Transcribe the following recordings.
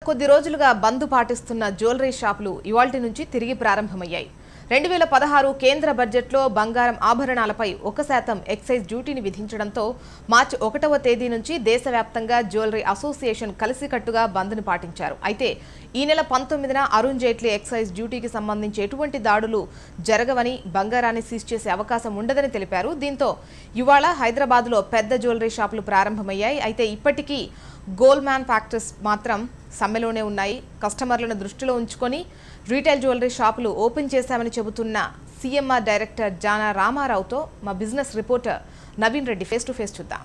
కొద్ది రోజులుగా బంద్ పాటిస్తున్న జ్యువెలరీ షాపులు ఇవాల్టి నుంచి తిరిగి ప్రారంభమయ్యాయి. 2016 కేంద్ర బడ్జెట్లో బంగారం ఆభరణాలపై 1% ఎక్సైజ్ డ్యూటీని విధించడంతో మార్చి 1వ తేదీ నుంచి దేశవ్యాప్తంగా జ్యువెలరీ అసోసియేషన్ కలిసికట్టుగా బంద్ను పాటించారు. అయితే ఈ నెల 19న అరుణ్ జైట్లీ ఎక్సైజ్ డ్యూటీకి సంబంధించి ఎటువంటి దాడులు జరగవని, బంగారాన్ని సీజ్ చేసే అవకాశం ఉండదని తెలిపారు. దీంతో ఇవాళ హైదరాబాద్లో పెద్ద జ్యువెలరీ షాపులు ప్రారంభమయ్యాయి. అయితే ఇప్పటికీ గోల్డ్మ్యాన్ ఫ్యాక్టరీస్ మాత్రం సమ్మెలోనే ఉన్నాయి. కస్టమర్లను దృష్టిలో ఉంచుకొని రీటైల్ జ్యువెలరీ షాపులు ఓపెన్ చేశామని చెబుతున్న సీఎంఆర్ డైరెక్టర్ జానా రామారావుతో మా business reporter Naveen Reddy face to face చూద్దాం.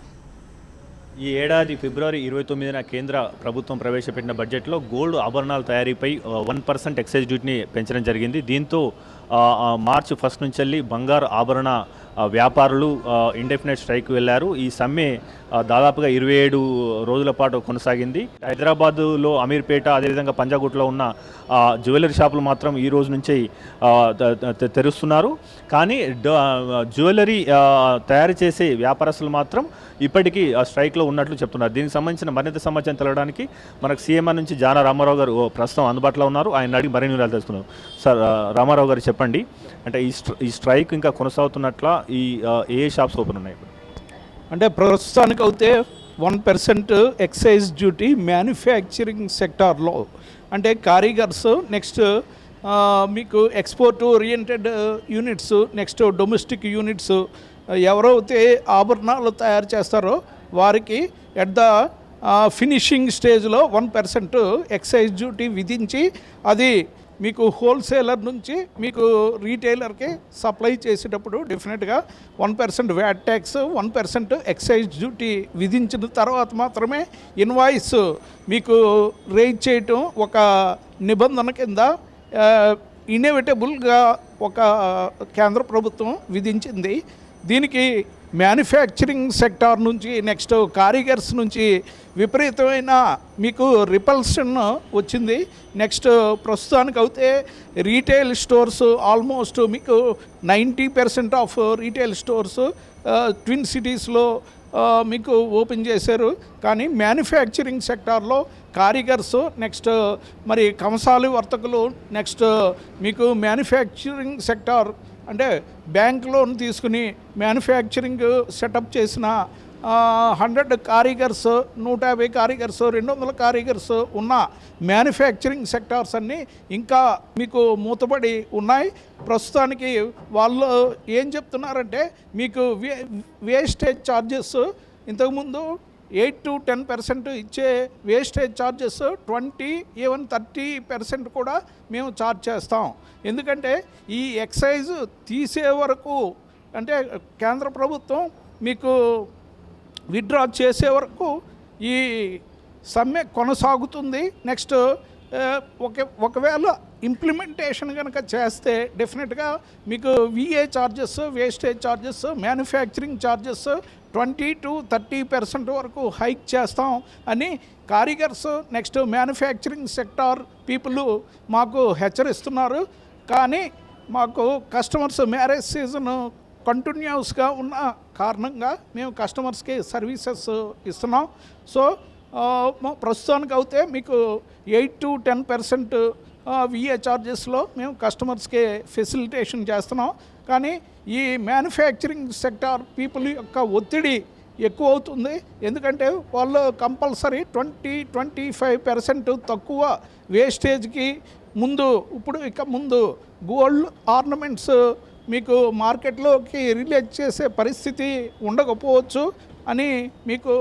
ఈ ఏడాది ఫిబ్రవరి 29న కేంద్ర ప్రభుత్వం ప్రవేశపెట్టిన బడ్జెట్లో గోల్డ్ ఆభరణాల తయారీపై 1% ఎక్సైజ్ డ్యూటీని పెంచడం జరిగింది. దీంతో మార్చి 1 నుంచి బంగారు ఆభరణ వ్యాపారులు ఇండెఫినెట్ స్ట్రైక్ వెళ్లారు. ఈ సమ్మె దాదాపుగా 27 రోజుల పాటు కొనసాగింది. హైదరాబాదులో అమీర్పేట, అదేవిధంగా పంజాగుట్లో ఉన్న జ్యువెలరీ షాపులు మాత్రం ఈ రోజు నుంచి తెరుస్తున్నారు. కానీ జ్యువెలరీ తయారు చేసే వ్యాపారస్తులు మాత్రం ఇప్పటికీ స్ట్రైక్లో ఉన్నట్లు చెప్తున్నారు. దీనికి సంబంధించిన మరింత సమాచారం తెలవడానికి మనకు సీఎంఆర్ నుంచి జానా రామారావు గారు ప్రస్తుతం అందుబాటులో ఉన్నారు. ఆయన అడిగి మరిన్ని వివరాలు తెలుసుకున్నారు. సార్ రామారావు గారు చెప్పండి, అంటే ఈ స్ట్రైక్ ఇంకా కొనసాగుతున్నట్ల ఏ షాప్స్ ఓపెన్ ఉన్నాయి? అంటే ప్రస్తుతానికి అయితే 1% ఎక్సైజ్ డ్యూటీ మ్యానుఫ్యాక్చరింగ్ సెక్టార్లో, అంటే కారీగర్స్, నెక్స్ట్ మీకు export oriented units, next domestic units ఎవరైతే ఆభరణాలు తయారు చేస్తారో వారికి ఎట్ ద ఫినిషింగ్ స్టేజ్లో 1% ఎక్సైజ్ డ్యూటీ విధించి అది మీకు హోల్సేలర్ నుంచి మీకు రీటైలర్కి సప్లై చేసేటప్పుడు డెఫినెట్గా 1% వ్యాట్ ట్యాక్స్, 1% ఎక్సైజ్ డ్యూటీ విధించిన తర్వాత మాత్రమే ఇన్వాయిస్ మీకు రేజ్ చేయటం ఒక నిబంధన కింద ఇన్ఎవిటబుల్గా ఒక కేంద్ర ప్రభుత్వం విధించింది. దీనికి మ్యానుఫ్యాక్చరింగ్ సెక్టార్ నుంచి, నెక్స్ట్ కారీగర్స్ నుంచి విపరీతమైన మీకు రిపల్షన్ వచ్చింది. నెక్స్ట్ ప్రస్తుతానికి అయితే రీటైల్ స్టోర్స్ ఆల్మోస్ట్ మీకు 90% ఆఫ్ రీటైల్ స్టోర్స్ ట్విన్ సిటీస్లో మీకు ఓపెన్ చేశారు. కానీ మ్యానుఫ్యాక్చరింగ్ సెక్టార్లో కారీగర్స్, నెక్స్ట్ మరి కంసాలి వర్తకులు, నెక్స్ట్ మీకు మ్యానుఫ్యాక్చరింగ్ సెక్టార్ అంటే బ్యాంక్ లోన్ తీసుకుని మ్యానుఫ్యాక్చరింగ్ సెటప్ చేసిన 100 కారీగర్స్, 150 కారీగర్స్, 200 కారీగర్స్ ఉన్న మ్యానుఫ్యాక్చరింగ్ సెక్టార్స్ అన్నీ ఇంకా మీకు మూతపడి ఉన్నాయి. ప్రస్తుతానికి వాళ్ళు ఏం చెప్తున్నారంటే మీకు వేస్టేజ్ ఛార్జెస్ ఇంతకుముందు 8 to 10% ఇచ్చే వేస్టేజ్ ఛార్జెస్ 20, ఈవెన్ 30% కూడా మేము ఛార్జ్ చేస్తాం. ఎందుకంటే ఈ ఎక్సైజ్ తీసే వరకు, అంటే కేంద్ర ప్రభుత్వం మీకు విత్డ్రా చేసే వరకు ఈ సమ్మె కొనసాగుతుంది. నెక్స్ట్ ఒకవేళ ఇంప్లిమెంటేషన్ కనుక చేస్తే డెఫినెట్గా మీకు VA charges, wastage charges, manufacturing charges 20 to 30% వరకు హైక్ చేస్తాం అని కారీగర్స్, నెక్స్ట్ మ్యానుఫ్యాక్చరింగ్ సెక్టార్ పీపుల్ మాకు హెచ్చరిస్తున్నారు. కానీ మాకు కస్టమర్స్ మ్యారేజ్ సీజన్ కంటిన్యూస్గా ఉన్న కారణంగా మేము కస్టమర్స్కి సర్వీసెస్ ఇస్తున్నాం. సో ప్రస్తుతానికి అయితే మీకు 8 to 10% విఏ ఛార్జెస్లో మేము కస్టమర్స్కి ఫెసిలిటేషన్ చేస్తున్నాం. కానీ ఈ మ్యానుఫ్యాక్చరింగ్ సెక్టార్ పీపుల్ యొక్క ఒత్తిడి ఎక్కువ అవుతుంది. ఎందుకంటే వాళ్ళు కంపల్సరీ 20-25% తక్కువ వేస్టేజ్కి ఇప్పుడు ముందు గోల్డ్ ఆర్నమెంట్స్ మీకు మార్కెట్లోకి రిలీజ్ చేసే పరిస్థితి ఉండకపోవచ్చు అని మీకు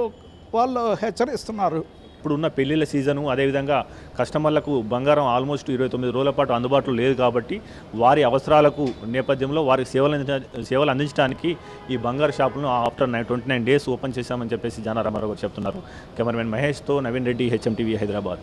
వాళ్ళు హెచ్చరిస్తున్నారు. ఇప్పుడున్న పెళ్లిళ్ళ సీజను, అదేవిధంగా కస్టమర్లకు బంగారం ఆల్మోస్ట్ 29 రోజుల పాటు అందుబాటులో లేదు కాబట్టి వారి అవసరాలకు నేపథ్యంలో వారికి సేవలు అందించడానికి ఈ బంగారు షాపులను ఆఫ్టర్ 29 days ఓపెన్ చేశామని చెప్పేసి జానా రామారావు గారు చెప్తున్నారు. కెమెరామెన్ మహేష్తో నవీన్ రెడ్డి, హెచ్ఎం టీవీ, హైదరాబాద్.